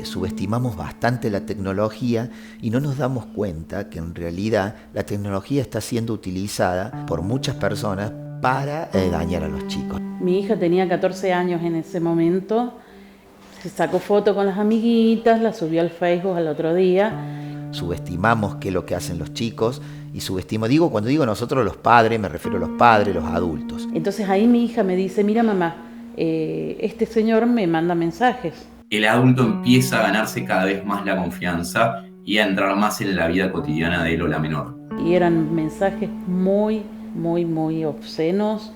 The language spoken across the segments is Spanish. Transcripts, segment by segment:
Subestimamos bastante la tecnología y no nos damos cuenta que en realidad la tecnología está siendo utilizada por muchas personas para dañar a los chicos. Mi hija tenía 14 años en ese momento, se sacó foto con las amiguitas, la subió al Facebook al otro día. Subestimamos qué es lo que hacen los chicos y cuando digo nosotros los padres, me refiero a los padres, los adultos. Entonces ahí mi hija me dice, mira mamá, este señor me manda mensajes. El adulto empieza a ganarse cada vez más la confianza y a entrar más en la vida cotidiana de él o la menor. Y eran mensajes muy obscenos,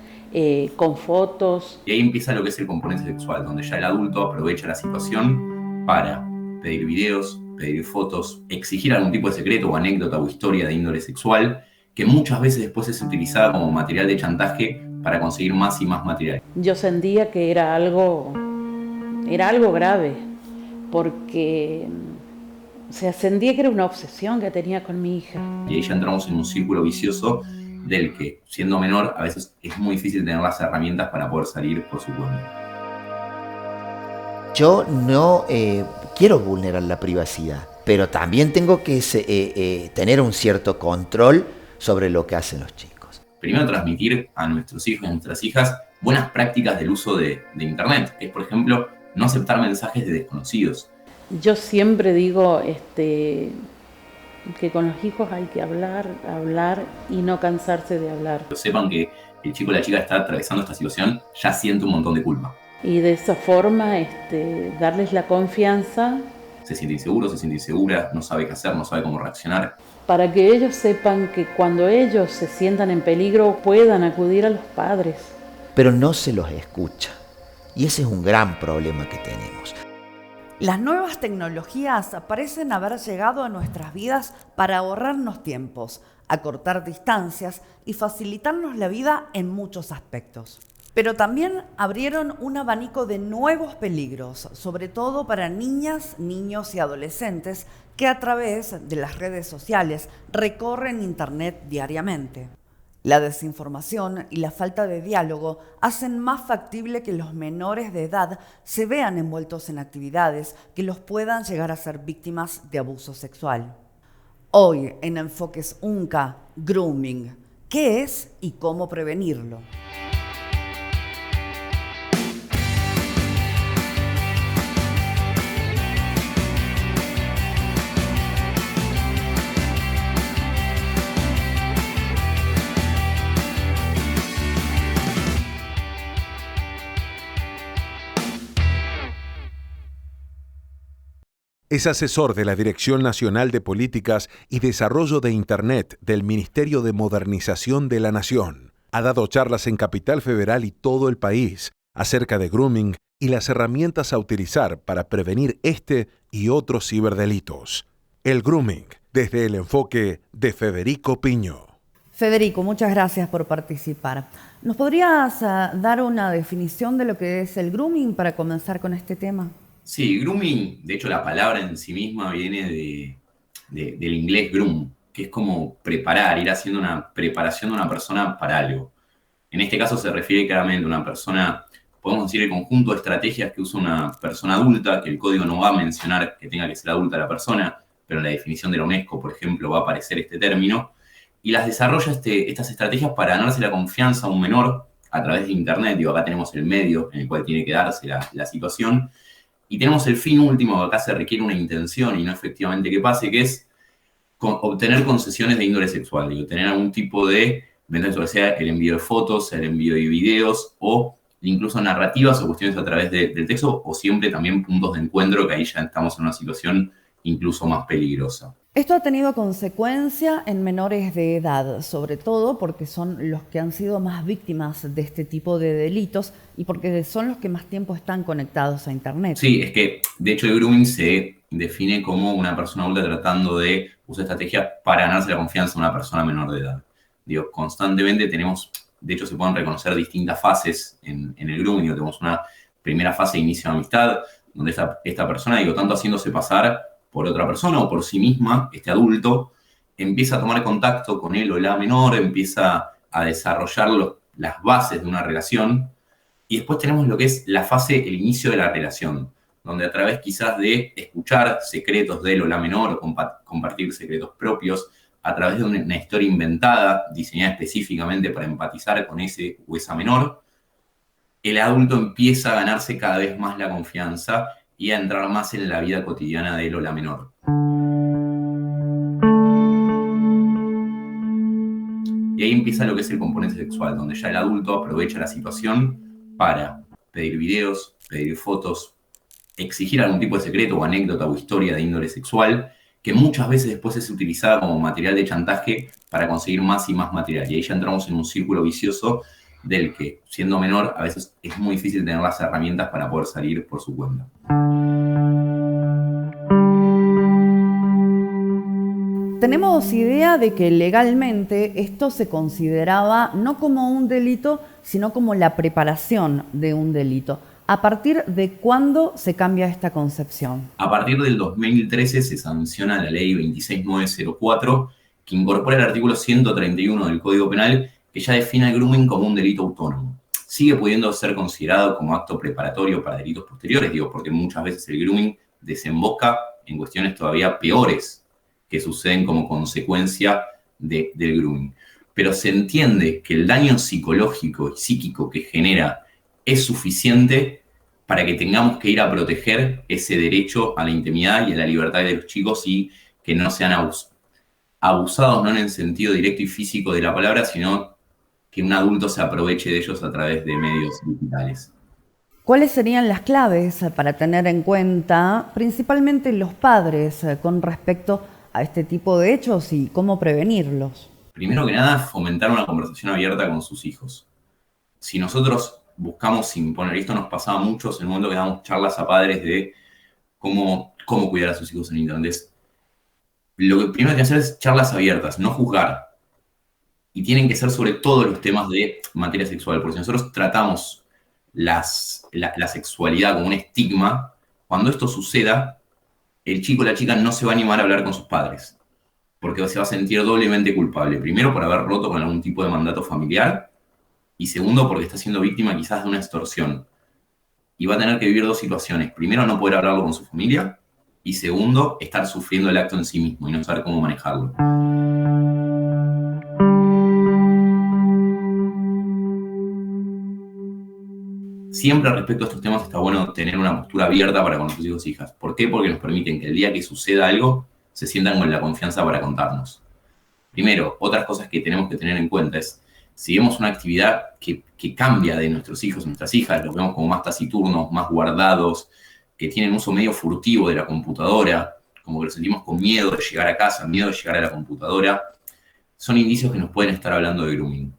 con fotos. Y ahí empieza lo que es el componente sexual, donde ya el adulto aprovecha la situación para pedir videos, pedir fotos, exigir algún tipo de secreto o anécdota o historia de índole sexual, que muchas veces después es utilizada como material de chantaje para conseguir más y más material. Yo sentía que era algo grave, porque sentía que era una obsesión que tenía con mi hija. Y ahí ya entramos en un círculo vicioso del que, siendo menor, a veces es muy difícil tener las herramientas para poder salir por su cuenta. Yo no quiero vulnerar la privacidad, pero también tengo que tener un cierto control sobre lo que hacen los chicos. Primero, transmitir a nuestros hijos y a nuestras hijas buenas prácticas del uso de Internet. Es, por ejemplo, no aceptar mensajes de desconocidos. Yo siempre digo que con los hijos hay que hablar y no cansarse de hablar. Que sepan que el chico o la chica está atravesando esta situación, ya siente un montón de culpa. Y de esa forma darles la confianza. Se siente inseguro, se siente insegura, no sabe qué hacer, no sabe cómo reaccionar. Para que ellos sepan que cuando ellos se sientan en peligro puedan acudir a los padres. Pero no se los escucha. Y ese es un gran problema que tenemos. Las nuevas tecnologías parecen haber llegado a nuestras vidas para ahorrarnos tiempos, acortar distancias y facilitarnos la vida en muchos aspectos. Pero también abrieron un abanico de nuevos peligros, sobre todo para niñas, niños y adolescentes que a través de las redes sociales recorren Internet diariamente. La desinformación y la falta de diálogo hacen más factible que los menores de edad se vean envueltos en actividades que los puedan llegar a ser víctimas de abuso sexual. Hoy en Enfoques UNCA, grooming. ¿Qué es y cómo prevenirlo? Es asesor de la Dirección Nacional de Políticas y Desarrollo de Internet del Ministerio de Modernización de la Nación. Ha dado charlas en Capital Federal y todo el país acerca de grooming y las herramientas a utilizar para prevenir este y otros ciberdelitos. El grooming, desde el enfoque de Federico Piño. Federico, muchas gracias por participar. ¿Nos podrías dar una definición de lo que es el grooming para comenzar con este tema? Sí, grooming, de hecho la palabra en sí misma viene del inglés groom, que es como preparar, ir haciendo una preparación de una persona para algo. En este caso se refiere claramente a una persona, podemos decir el conjunto de estrategias que usa una persona adulta, que el código no va a mencionar que tenga que ser adulta la persona, pero en la definición de la UNESCO, por ejemplo, va a aparecer este término, y las desarrolla estas estrategias para ganarse la confianza a un menor a través de Internet. Digo, acá tenemos el medio en el cual tiene que darse la situación, y tenemos el fin último, que acá se requiere una intención y no efectivamente que pase, que es obtener concesiones de índole sexual, digo, tener algún tipo de ventaja, sea el envío de fotos, el envío de videos o incluso narrativas o cuestiones a través del texto, o siempre también puntos de encuentro, que ahí ya estamos en una situación incluso más peligrosa. Esto ha tenido consecuencia en menores de edad, sobre todo porque son los que han sido más víctimas de este tipo de delitos y porque son los que más tiempo están conectados a Internet. Sí, es que de hecho el grooming se define como una persona adulta tratando de usar estrategias para ganarse la confianza de una persona menor de edad. Digo, constantemente tenemos, de hecho se pueden reconocer distintas fases en el grooming. Digo, tenemos una primera fase de inicio de amistad, donde esta persona, digo, tanto haciéndose pasar por otra persona o por sí misma, este adulto empieza a tomar contacto con él o la menor, empieza a desarrollar las bases de una relación, y después tenemos lo que es la fase, el inicio de la relación, donde a través quizás de escuchar secretos de él o la menor o compartir secretos propios, a través de una historia inventada, diseñada específicamente para empatizar con ese o esa menor, el adulto empieza a ganarse cada vez más la confianza y a entrar más en la vida cotidiana de él o la menor. Y ahí empieza lo que es el componente sexual, donde ya el adulto aprovecha la situación para pedir videos, pedir fotos, exigir algún tipo de secreto o anécdota o historia de índole sexual, que muchas veces después es utilizada como material de chantaje para conseguir más y más material. Y ahí ya entramos en un círculo vicioso del que, siendo menor, a veces es muy difícil tener las herramientas para poder salir por su cuenta. Tenemos idea de que legalmente esto se consideraba no como un delito, sino como la preparación de un delito. ¿A partir de cuándo se cambia esta concepción? A partir del 2013 se sanciona la ley 26904, que incorpora el artículo 131 del Código Penal, que ya define el grooming como un delito autónomo. Sigue pudiendo ser considerado como acto preparatorio para delitos posteriores, porque muchas veces el grooming desemboca en cuestiones todavía peores que suceden como consecuencia del grooming. Pero se entiende que el daño psicológico y psíquico que genera es suficiente para que tengamos que ir a proteger ese derecho a la intimidad y a la libertad de los chicos y que no sean abusados, no en el sentido directo y físico de la palabra, sino que un adulto se aproveche de ellos a través de medios digitales. ¿Cuáles serían las claves para tener en cuenta, principalmente los padres, con respecto a este tipo de hechos y cómo prevenirlos? Primero que nada, fomentar una conversación abierta con sus hijos. Si nosotros buscamos imponer, esto nos pasaba a muchos en el momento que damos charlas a padres de cómo cuidar a sus hijos en Internet. Lo que primero hay que hacer es charlas abiertas, no juzgar. Y tienen que ser sobre todos los temas de materia sexual, porque si nosotros tratamos la sexualidad como un estigma, cuando esto suceda, el chico o la chica no se va a animar a hablar con sus padres, porque se va a sentir doblemente culpable. Primero, por haber roto con algún tipo de mandato familiar, y segundo, porque está siendo víctima quizás de una extorsión. Y va a tener que vivir dos situaciones. Primero, no poder hablarlo con su familia, y segundo, estar sufriendo el acto en sí mismo y no saber cómo manejarlo. Siempre respecto a estos temas está bueno tener una postura abierta para con nuestros hijos e hijas. ¿Por qué? Porque nos permiten que el día que suceda algo se sientan con la confianza para contarnos. Primero, otras cosas que tenemos que tener en cuenta es, si vemos una actividad que cambia de nuestros hijos, nuestras hijas, los vemos como más taciturnos, más guardados, que tienen uso medio furtivo de la computadora, como que los sentimos con miedo de llegar a casa, miedo de llegar a la computadora, son indicios que nos pueden estar hablando de grooming.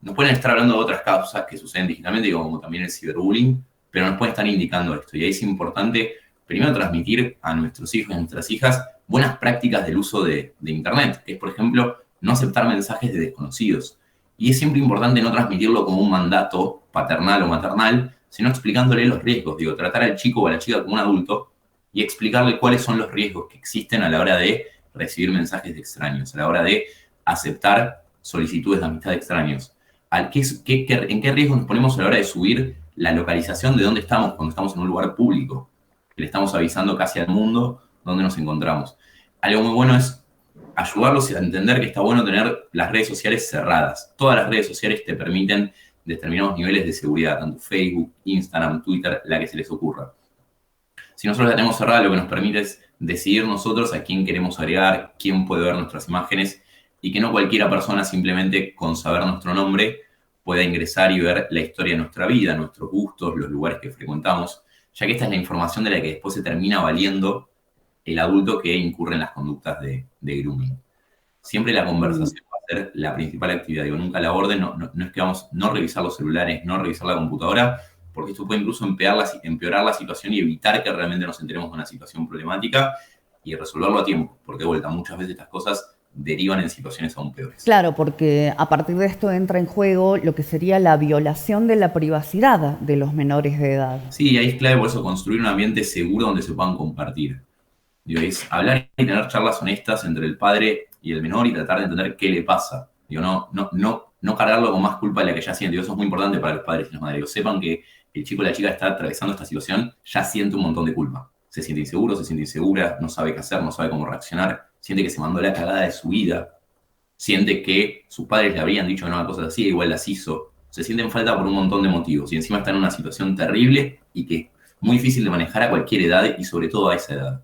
Nos pueden estar hablando de otras causas que suceden digitalmente, como también el ciberbullying, pero nos pueden estar indicando esto. Y ahí es importante, primero, transmitir a nuestros hijos y a nuestras hijas buenas prácticas del uso de Internet, que es, por ejemplo, no aceptar mensajes de desconocidos. Y es siempre importante no transmitirlo como un mandato paternal o maternal, sino explicándole los riesgos. Tratar al chico o a la chica como un adulto y explicarle cuáles son los riesgos que existen a la hora de recibir mensajes de extraños, a la hora de aceptar solicitudes de amistad de extraños. ¿En qué riesgo nos ponemos a la hora de subir la localización de dónde estamos cuando estamos en un lugar público? Que le estamos avisando casi al mundo dónde nos encontramos. Algo muy bueno es ayudarlos a entender que está bueno tener las redes sociales cerradas. Todas las redes sociales te permiten determinados niveles de seguridad, tanto Facebook, Instagram, Twitter, la que se les ocurra. Si nosotros la tenemos cerrada, lo que nos permite es decidir nosotros a quién queremos agregar, quién puede ver nuestras imágenes, y que no cualquiera persona simplemente con saber nuestro nombre pueda ingresar y ver la historia de nuestra vida, nuestros gustos, los lugares que frecuentamos, ya que esta es la información de la que después se termina valiendo el adulto que incurre en las conductas de grooming. Siempre la conversación va a ser la principal actividad. Nunca la orden, no es que vamos a no revisar los celulares, no revisar la computadora, porque esto puede incluso empeorar la situación y evitar que realmente nos enteremos de una situación problemática y resolverlo a tiempo, porque de vuelta, muchas veces estas cosas derivan en situaciones aún peores. Claro, porque a partir de esto entra en juego lo que sería la violación de la privacidad de los menores de edad. Sí, ahí es clave por eso construir un ambiente seguro donde se puedan compartir. Es hablar y tener charlas honestas entre el padre y el menor y tratar de entender qué le pasa. No cargarlo con más culpa de la que ya siente. Eso es muy importante para los padres y las madres. Sepan que el chico o la chica está atravesando esta situación, ya siente un montón de culpa. Se siente inseguro, se siente insegura, no sabe qué hacer, no sabe cómo reaccionar, siente que se mandó la cagada de su vida, siente que sus padres le habrían dicho no, cosas así, igual las hizo. Se siente en falta por un montón de motivos y encima está en una situación terrible y que es muy difícil de manejar a cualquier edad y sobre todo a esa edad.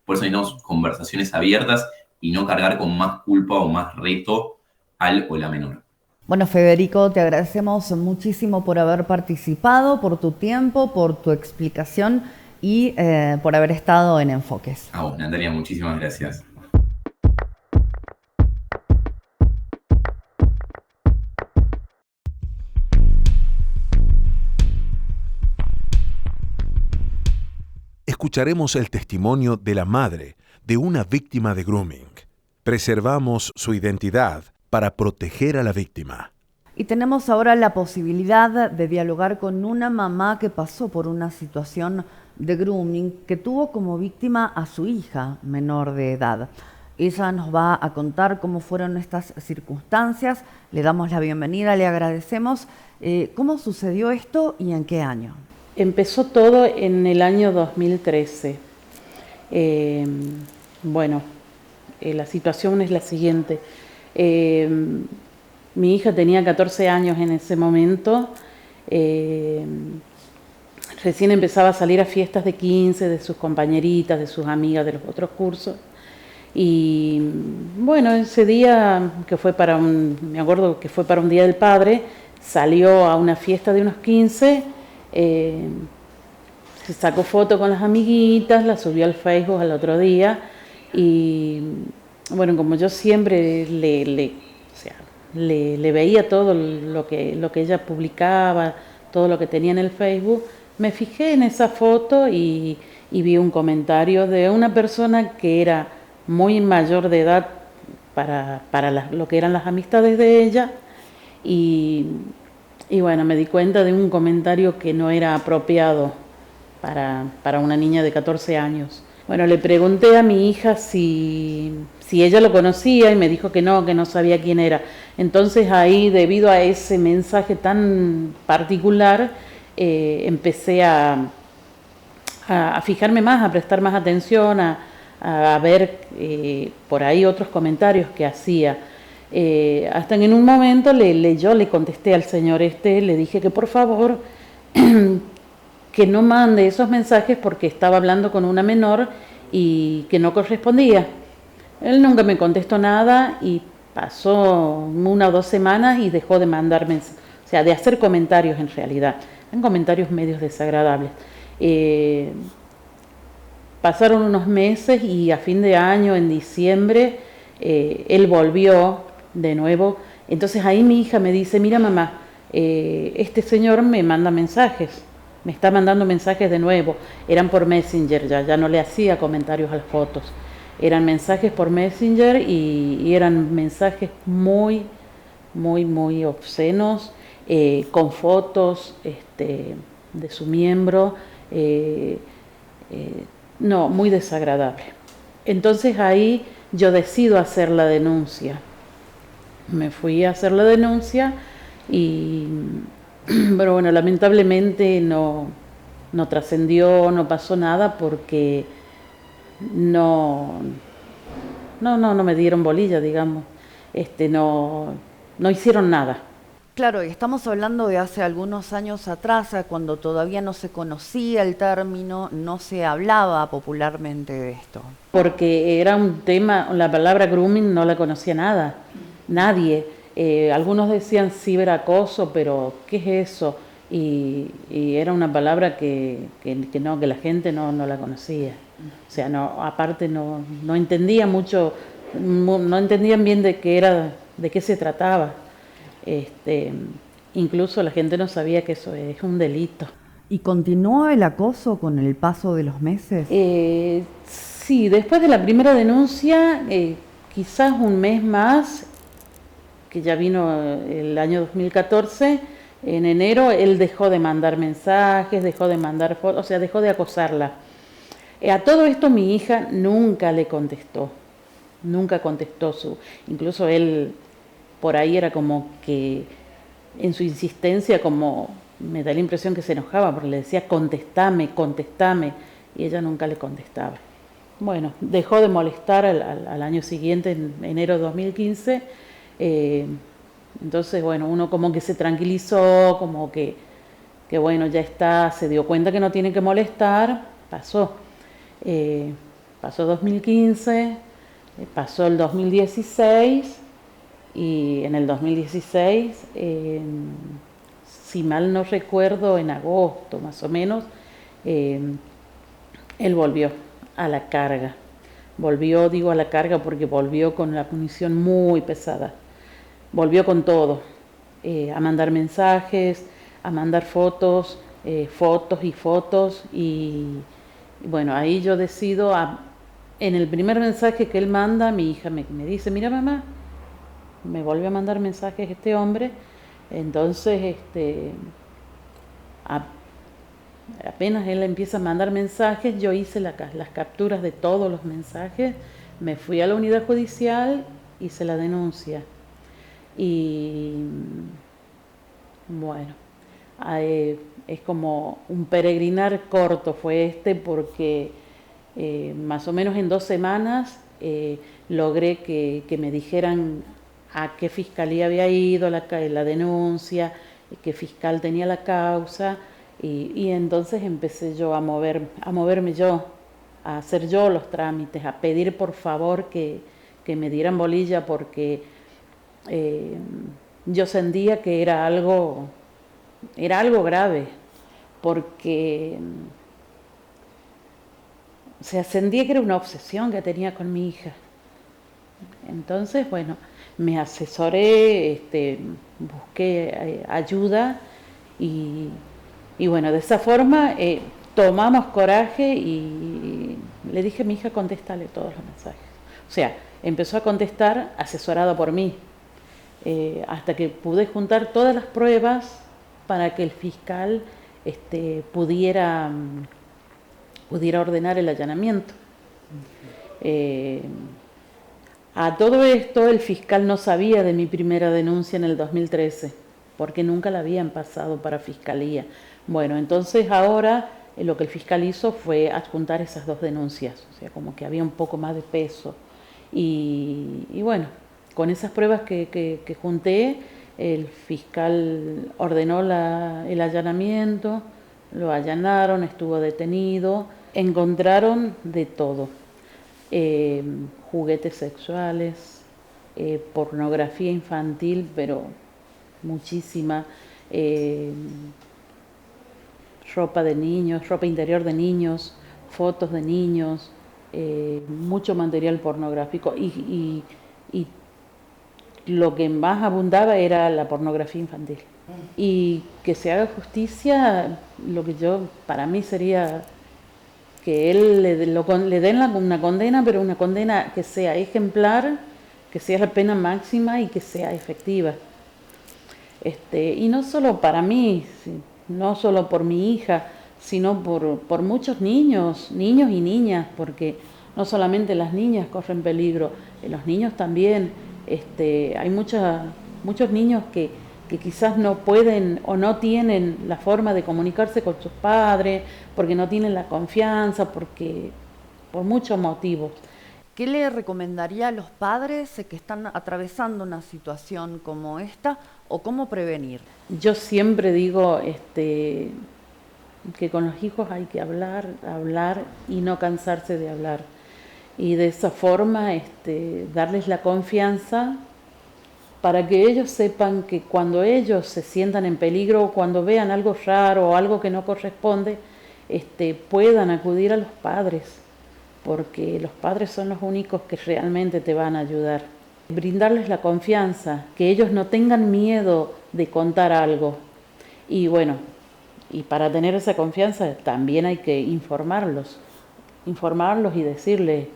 Por eso necesitamos conversaciones abiertas y no cargar con más culpa o más reto al o la menor. Bueno, Federico, te agradecemos muchísimo por haber participado, por tu tiempo, por tu explicación y por haber estado en Enfoques. A vos, Natalia, muchísimas gracias. Escucharemos el testimonio de la madre de una víctima de grooming. Preservamos su identidad para proteger a la víctima. Y tenemos ahora la posibilidad de dialogar con una mamá que pasó por una situación de grooming, que tuvo como víctima a su hija menor de edad. Ella nos va a contar cómo fueron estas circunstancias. Le damos la bienvenida, le agradecemos. ¿Cómo sucedió esto y en qué año? Empezó todo en el año 2013. La situación es la siguiente. Mi hija tenía 14 años en ese momento. Recién empezaba a salir a fiestas de 15 de sus compañeritas, de sus amigas de los otros cursos. Y bueno, ese día, me acuerdo que fue para un Día del Padre, salió a una fiesta de unos 15, se sacó foto con las amiguitas, la subió al Facebook al otro día y bueno, como yo siempre le veía todo lo que ella publicaba, todo lo que tenía en el Facebook, me fijé en esa foto y vi un comentario de una persona que era muy mayor de edad para lo que eran las amistades de ella y bueno, me di cuenta de un comentario que no era apropiado para una niña de 14 años. Bueno, le pregunté a mi hija si ella lo conocía y me dijo que no sabía quién era. Entonces ahí, debido a ese mensaje tan particular, empecé a fijarme más, a prestar más atención, a ver por ahí otros comentarios que hacía. Hasta que en un momento yo le contesté al señor le dije que por favor que no mande esos mensajes porque estaba hablando con una menor y que no correspondía. Él nunca me contestó nada y pasó 1 o 2 semanas y dejó de mandarme, o sea, de hacer comentarios en realidad. Eran comentarios medios desagradables. Pasaron unos meses y a fin de año, en diciembre, él volvió de nuevo. Entonces ahí mi hija me dice, mira mamá, este señor me manda mensajes, me está mandando mensajes de nuevo. Eran por Messenger, ya no le hacía comentarios a las fotos. Eran mensajes por Messenger y eran mensajes muy, muy, muy obscenos, con fotos de su miembro, no, muy desagradable. Entonces ahí yo decido hacer la denuncia. Me fui a hacer la denuncia pero bueno, lamentablemente no trascendió, no pasó nada porque no me dieron bolilla, digamos. No hicieron nada. Claro, y estamos hablando de hace algunos años atrás, cuando todavía no se conocía el término, no se hablaba popularmente de esto. Porque era un tema, la palabra grooming no la conocía nadie. Algunos decían ciberacoso, pero ¿qué es eso? Y era una palabra que la gente no la conocía. O sea, aparte no entendía mucho, no entendían bien de qué se trataba. Incluso la gente no sabía que eso es un delito. ¿Y continuó el acoso con el paso de los meses? Sí, después de la primera denuncia, quizás un mes más, que ya vino el año 2014, en enero él dejó de mandar mensajes, dejó de mandar fotos, o sea, dejó de acosarla. A todo esto mi hija nunca le contestó, incluso él por ahí era como que en su insistencia como me da la impresión que se enojaba porque le decía contestame, contestame, y ella nunca le contestaba. Bueno, dejó de molestar al año siguiente, en enero de 2015, entonces bueno, uno como que se tranquilizó, como que bueno, ya está, se dio cuenta que no tiene que molestar, pasó 2015, pasó el 2016, y en el 2016, si mal no recuerdo, en agosto más o menos, él volvió a la carga. Volvió, digo a la carga porque volvió con la punición muy pesada. Volvió con todo, a mandar mensajes, a mandar fotos, y bueno, ahí yo decido, en el primer mensaje que él manda, mi hija me dice, mira mamá, me volvió a mandar mensajes este hombre, entonces apenas él empieza a mandar mensajes, yo hice las capturas de todos los mensajes, me fui a la unidad judicial, hice la denuncia y bueno, es como un peregrinar corto fue porque más o menos en 2 semanas logré que me dijeran a qué fiscalía había ido la denuncia, qué fiscal tenía la causa, y entonces empecé yo a moverme yo, a hacer yo los trámites, a pedir por favor que me dieran bolilla, porque yo sentía que era algo grave, porque sentía que era una obsesión que tenía con mi hija. Entonces, bueno, me asesoré, busqué ayuda y bueno, de esa forma tomamos coraje y le dije a mi hija, contéstale todos los mensajes. O sea, empezó a contestar asesorada por mí, hasta que pude juntar todas las pruebas para que el fiscal pudiera ordenar el allanamiento. A todo esto el fiscal no sabía de mi primera denuncia en el 2013, porque nunca la habían pasado para fiscalía. Bueno, entonces ahora lo que el fiscal hizo fue adjuntar esas 2 denuncias, o sea, como que había un poco más de peso. Y bueno, con esas pruebas que junté, el fiscal ordenó el allanamiento, lo allanaron, estuvo detenido, encontraron de todo. Juguetes sexuales, pornografía infantil, pero muchísima, ropa de niños, ropa interior de niños, fotos de niños, mucho material pornográfico y lo que más abundaba era la pornografía infantil. Y que se haga justicia, lo que para mí sería que él le den una condena, pero una condena que sea ejemplar, que sea la pena máxima y que sea efectiva. Y no solo para mí, no solo por mi hija, sino por muchos niños y niñas, porque no solamente las niñas corren peligro, los niños también. Hay muchos niños que quizás no pueden o no tienen la forma de comunicarse con sus padres, porque no tienen la confianza, por muchos motivos. ¿Qué le recomendaría a los padres que están atravesando una situación como esta o cómo prevenir? Yo siempre digo que con los hijos hay que hablar y no cansarse de hablar. Y de esa forma darles la confianza para que ellos sepan que cuando ellos se sientan en peligro o cuando vean algo raro o algo que no corresponde, puedan acudir a los padres, porque los padres son los únicos que realmente te van a ayudar. Brindarles la confianza, que ellos no tengan miedo de contar algo. Y bueno, y para tener esa confianza también hay que informarlos y decirles,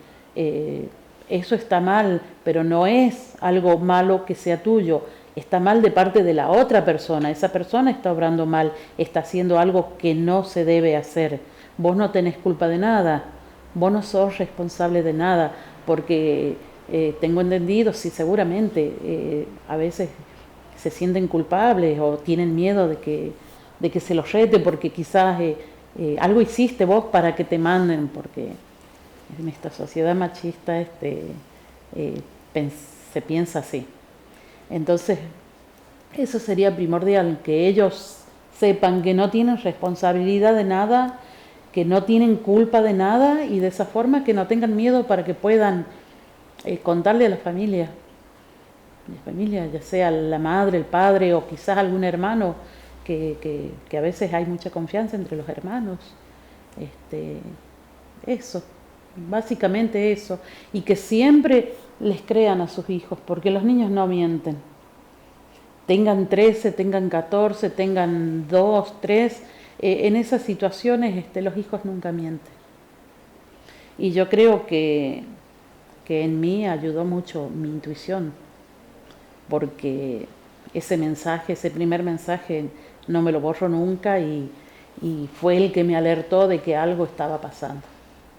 eso está mal, pero no es algo malo que sea tuyo, está mal de parte de la otra persona, esa persona está obrando mal, está haciendo algo que no se debe hacer, vos no tenés culpa de nada, vos no sos responsable de nada, porque tengo entendido, sí, seguramente a veces se sienten culpables o tienen miedo de de que se los rete porque quizás algo hiciste vos para que te manden, porque en esta sociedad machista se piensa así. Entonces, eso sería primordial, que ellos sepan que no tienen responsabilidad de nada, que no tienen culpa de nada, y de esa forma que no tengan miedo para que puedan contarle a la familia, ya sea la madre, el padre o quizás algún hermano, que a veces hay mucha confianza entre los hermanos. Eso, básicamente eso, y que siempre les crean a sus hijos, porque los niños no mienten. Tengan 13, tengan 14, tengan 2, 3, en esas situaciones los hijos nunca mienten. Y yo creo que en mí ayudó mucho mi intuición, porque ese mensaje, ese primer mensaje, no me lo borro nunca, y fue el que me alertó de que algo estaba pasando.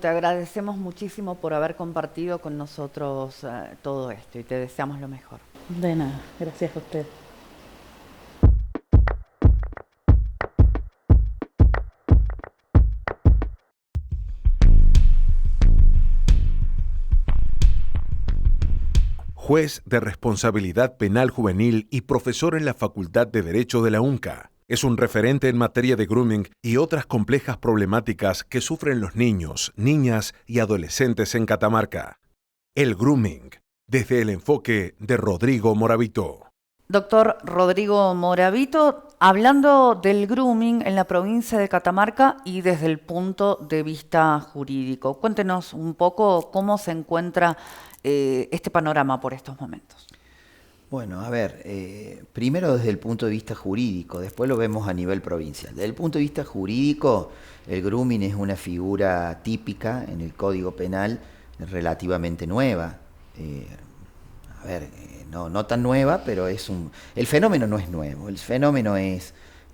Te agradecemos muchísimo por haber compartido con nosotros todo esto y te deseamos lo mejor. De nada, gracias a usted. Juez de responsabilidad penal juvenil y profesor en la Facultad de Derecho de la UNCA. Es un referente en materia de grooming y otras complejas problemáticas que sufren los niños, niñas y adolescentes en Catamarca. El grooming, desde el enfoque de Rodrigo Moravito. Doctor Rodrigo Moravito, hablando del grooming en la provincia de Catamarca y desde el punto de vista jurídico, cuéntenos un poco cómo se encuentra este panorama por estos momentos. Bueno, a ver, primero desde el punto de vista jurídico, después lo vemos a nivel provincial. Desde el punto de vista jurídico, el grooming es una figura típica en el Código Penal relativamente nueva. No tan nueva, pero el fenómeno no es nuevo, el fenómeno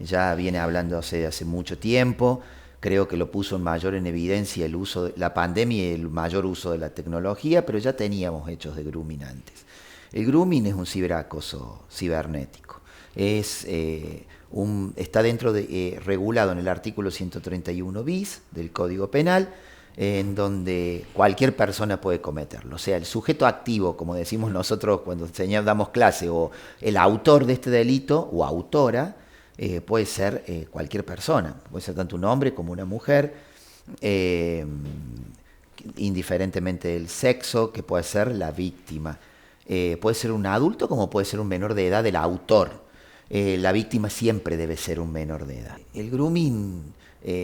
ya viene hablándose de hace mucho tiempo. Creo que lo puso mayor en evidencia la pandemia y el mayor uso de la tecnología, pero ya teníamos hechos de grooming antes. El grooming es un ciberacoso cibernético. Está regulado en el artículo 131 bis del Código Penal, en donde cualquier persona puede cometerlo. O sea, el sujeto activo, como decimos nosotros cuando damos clase, o el autor de este delito o autora, puede ser cualquier persona. Puede ser tanto un hombre como una mujer, indiferentemente del sexo, que puede ser la víctima. Puede ser un adulto como puede ser un menor de edad del autor. La víctima siempre debe ser un menor de edad. El grooming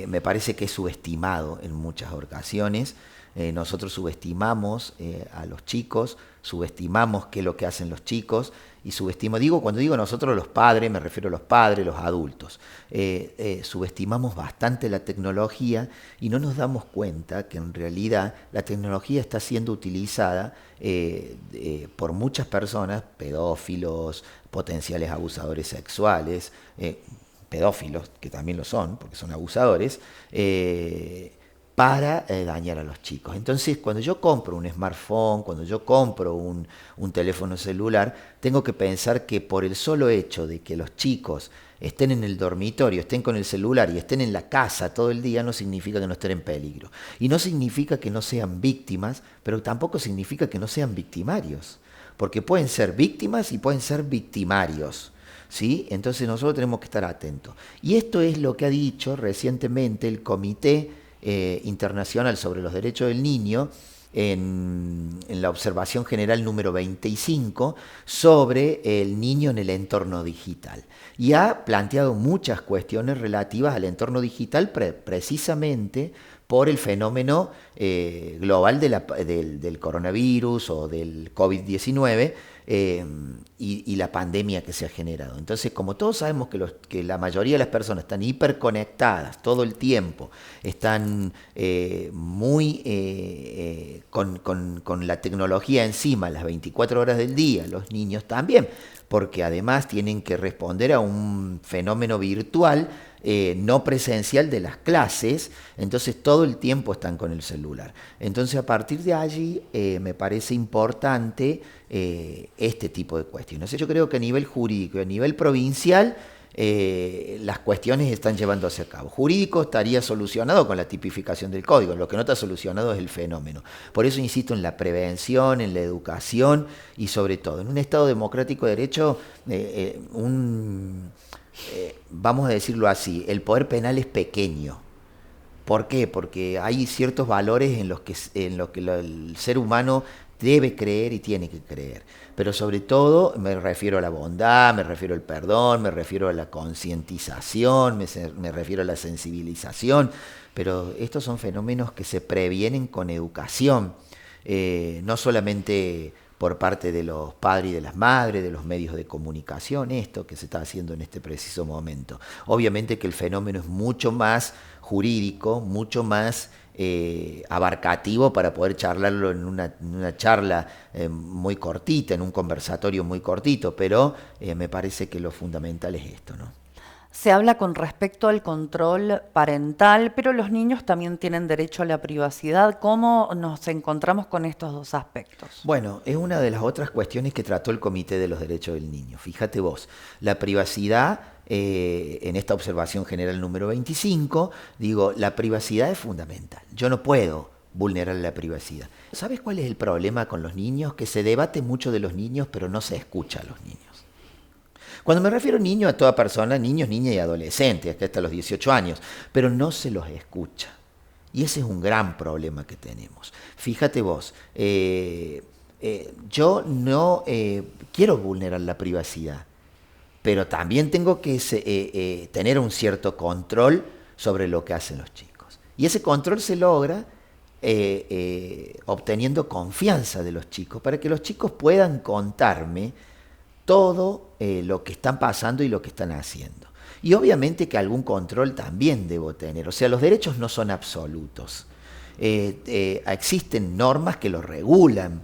me parece que es subestimado en muchas ocasiones. Nosotros subestimamos a los chicos, subestimamos qué es lo que hacen los chicos, y cuando digo nosotros los padres, me refiero a los padres, los adultos. Subestimamos bastante la tecnología y no nos damos cuenta que en realidad la tecnología está siendo utilizada por muchas personas, pedófilos, potenciales abusadores sexuales, pedófilos, que también lo son, porque son abusadores, para dañar a los chicos. Entonces, cuando yo compro un smartphone, cuando yo compro un teléfono celular, tengo que pensar que por el solo hecho de que los chicos estén en el dormitorio, estén con el celular y estén en la casa todo el día, no significa que no estén en peligro. Y no significa que no sean víctimas, pero tampoco significa que no sean victimarios. Porque pueden ser víctimas y pueden ser victimarios, ¿sí? Entonces nosotros tenemos que estar atentos. Y esto es lo que ha dicho recientemente el Comité Internacional sobre los Derechos del Niño en la observación general número 25 sobre el niño en el entorno digital. Y ha planteado muchas cuestiones relativas al entorno digital precisamente por el fenómeno global del coronavirus o del COVID-19 y la pandemia que se ha generado. Entonces, como todos sabemos que la mayoría de las personas están hiperconectadas todo el tiempo, están muy con la tecnología encima las 24 horas del día, los niños también, porque además tienen que responder a un fenómeno virtual no presencial de las clases, entonces todo el tiempo están con el celular. Entonces a partir de allí me parece importante este tipo de cuestiones. Yo creo que a nivel jurídico y a nivel provincial las cuestiones están llevándose a cabo. Jurídico estaría solucionado con la tipificación del código, lo que no está solucionado es el fenómeno. Por eso insisto en la prevención, en la educación y sobre todo, en un Estado democrático de derecho, vamos a decirlo así, el poder penal es pequeño. ¿Por qué? Porque hay ciertos valores en los que el ser humano debe creer y tiene que creer. Pero sobre todo me refiero a la bondad, me refiero al perdón, me refiero a la concientización, me refiero a la sensibilización. Pero estos son fenómenos que se previenen con educación, no solamente por parte de los padres y de las madres, de los medios de comunicación, esto que se está haciendo en este preciso momento. Obviamente que el fenómeno es mucho más jurídico, mucho más abarcativo para poder charlarlo en una charla muy cortita, en un conversatorio muy cortito, pero me parece que lo fundamental es esto, ¿no? Se habla con respecto al control parental, pero los niños también tienen derecho a la privacidad. ¿Cómo nos encontramos con estos dos aspectos? Bueno, es una de las otras cuestiones que trató el Comité de los Derechos del Niño. Fíjate vos, la privacidad, en esta observación general número 25, digo, la privacidad es fundamental. Yo no puedo vulnerar la privacidad. ¿Sabes cuál es el problema con los niños? Que se debate mucho de los niños, pero no se escucha a los niños. Cuando me refiero a niños, a toda persona, niños, niñas y adolescentes, hasta los 18 años, pero no se los escucha. Y ese es un gran problema que tenemos. Fíjate vos, yo no quiero vulnerar la privacidad, pero también tengo que tener un cierto control sobre lo que hacen los chicos. Y ese control se logra obteniendo confianza de los chicos, para que los chicos puedan contarme todo lo que están pasando y lo que están haciendo. Y obviamente que algún control también debo tener. O sea, los derechos no son absolutos. Existen normas que los regulan.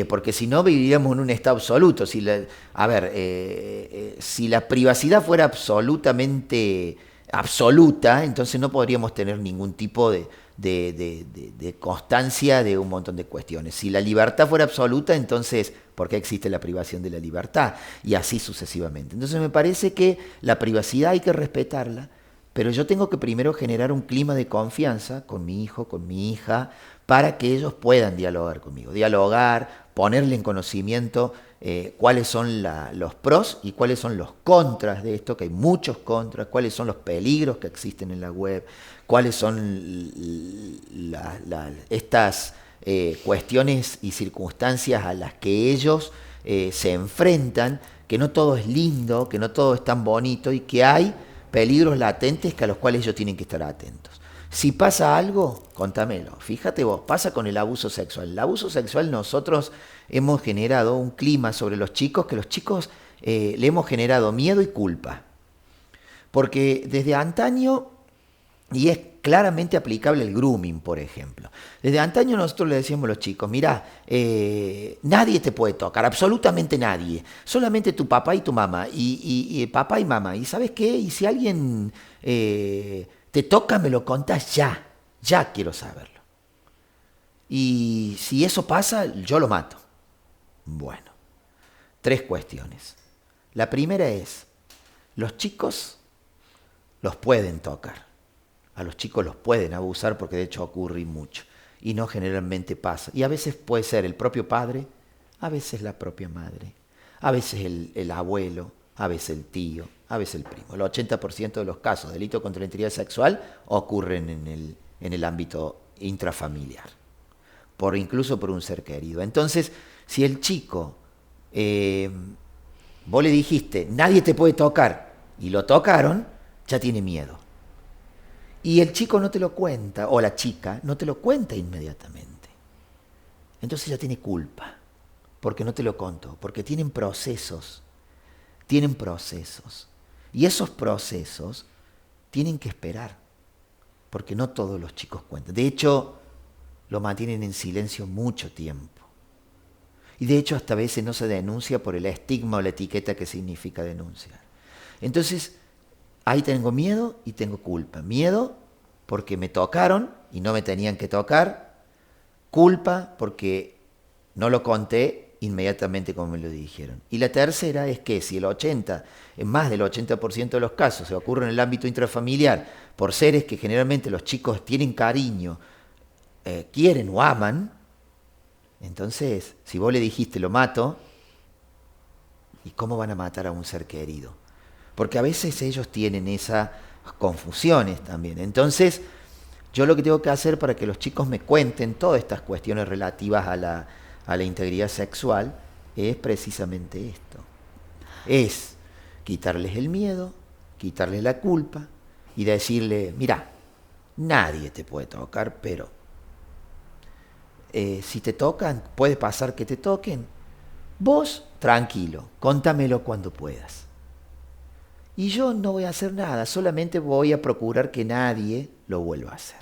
Porque si no viviríamos en un estado absoluto. Si la privacidad fuera absolutamente absoluta, entonces no podríamos tener ningún tipo de constancia de un montón de cuestiones. Si la libertad fuera absoluta, entonces ¿por qué existe la privación de la libertad? Y así sucesivamente. Entonces me parece que la privacidad hay que respetarla, pero yo tengo que primero generar un clima de confianza con mi hijo, con mi hija, para que ellos puedan dialogar conmigo. Dialogar, ponerle en conocimiento cuáles son los pros y cuáles son los contras de esto, que hay muchos contras, cuáles son los peligros que existen en la web, cuáles son estas cuestiones y circunstancias a las que ellos se enfrentan, que no todo es lindo, que no todo es tan bonito y que hay peligros latentes a los cuales ellos tienen que estar atentos. Si pasa algo, contámelo. Fíjate vos, pasa con el abuso sexual. El abuso sexual nosotros hemos generado un clima sobre los chicos, que los chicos le hemos generado miedo y culpa. Porque desde antaño, y es claramente aplicable el grooming, por ejemplo. Desde antaño nosotros le decíamos a los chicos, mirá, nadie te puede tocar, absolutamente nadie. Solamente tu papá y tu mamá, y papá y mamá. ¿Y sabes qué? Y si alguien te toca, me lo contás ya quiero saberlo. Y si eso pasa, yo lo mato. Bueno, 3 cuestiones. La primera es, los chicos los pueden tocar. A los chicos los pueden abusar porque de hecho ocurre mucho. Y no generalmente pasa. Y a veces puede ser el propio padre, a veces la propia madre, a veces el abuelo, a veces el tío, a veces el primo. El 80% de los casos de delito contra la integridad sexual ocurren en el ámbito intrafamiliar, incluso por un ser querido. Entonces, si el chico, vos le dijiste, nadie te puede tocar, y lo tocaron, ya tiene miedo. Y el chico no te lo cuenta, o la chica no te lo cuenta inmediatamente. Entonces ya tiene culpa, porque no te lo contó, porque tienen procesos. Y esos procesos tienen que esperar, porque no todos los chicos cuentan. De hecho, lo mantienen en silencio mucho tiempo. Y de hecho, hasta a veces no se denuncia por el estigma o la etiqueta que significa denunciar. Entonces, ahí tengo miedo y tengo culpa. Miedo porque me tocaron y no me tenían que tocar. Culpa porque no lo conté inmediatamente como me lo dijeron. Y la tercera es que si en más del 80% de los casos se ocurre en el ámbito intrafamiliar por seres que generalmente los chicos tienen cariño, quieren o aman, entonces si vos le dijiste lo mato, ¿y cómo van a matar a un ser querido? Porque a veces ellos tienen esas confusiones también. Entonces, yo lo que tengo que hacer para que los chicos me cuenten todas estas cuestiones relativas a la integridad sexual es precisamente esto. Es quitarles el miedo, quitarles la culpa y decirle, mira, nadie te puede tocar, pero si te tocan, puede pasar que te toquen. Vos, tranquilo, contámelo cuando puedas. Y yo no voy a hacer nada, solamente voy a procurar que nadie lo vuelva a hacer.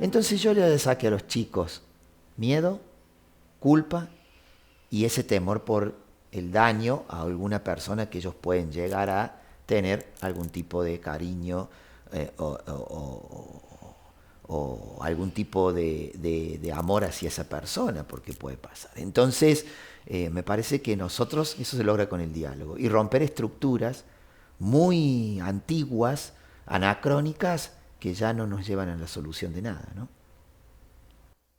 Entonces yo le saqué a los chicos miedo, culpa y ese temor por el daño a alguna persona que ellos pueden llegar a tener algún tipo de cariño o algún tipo de amor hacia esa persona, porque puede pasar. Entonces, me parece que nosotros, eso se logra con el diálogo, y romper estructuras muy antiguas, anacrónicas, que ya no nos llevan a la solución de nada, ¿no?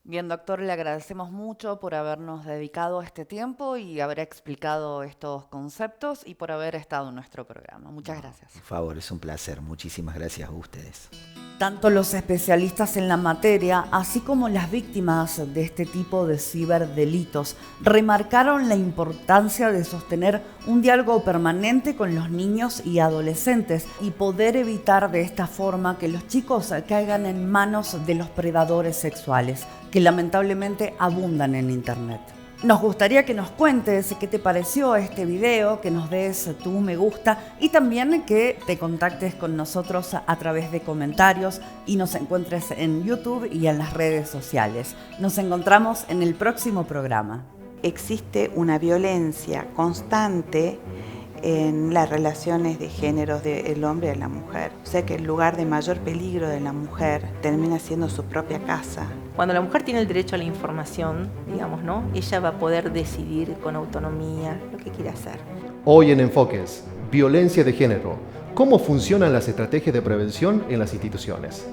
Bien, doctor, le agradecemos mucho por habernos dedicado este tiempo y haber explicado estos conceptos y por haber estado en nuestro programa. Muchas gracias. Por favor, es un placer. Muchísimas gracias a ustedes. Tanto los especialistas en la materia, así como las víctimas de este tipo de ciberdelitos, remarcaron la importancia de sostener un diálogo permanente con los niños y adolescentes y poder evitar de esta forma que los chicos caigan en manos de los predadores sexuales, que lamentablemente abundan en Internet. Nos gustaría que nos cuentes qué te pareció este video, que nos des tu me gusta y también que te contactes con nosotros a través de comentarios y nos encuentres en YouTube y en las redes sociales. Nos encontramos en el próximo programa. Existe una violencia constante en las relaciones de géneros del hombre y la mujer. O sea que el lugar de mayor peligro de la mujer termina siendo su propia casa. Cuando la mujer tiene el derecho a la información, digamos, ¿no? Ella va a poder decidir con autonomía lo que quiere hacer. Hoy en Enfoques, violencia de género. ¿Cómo funcionan las estrategias de prevención en las instituciones?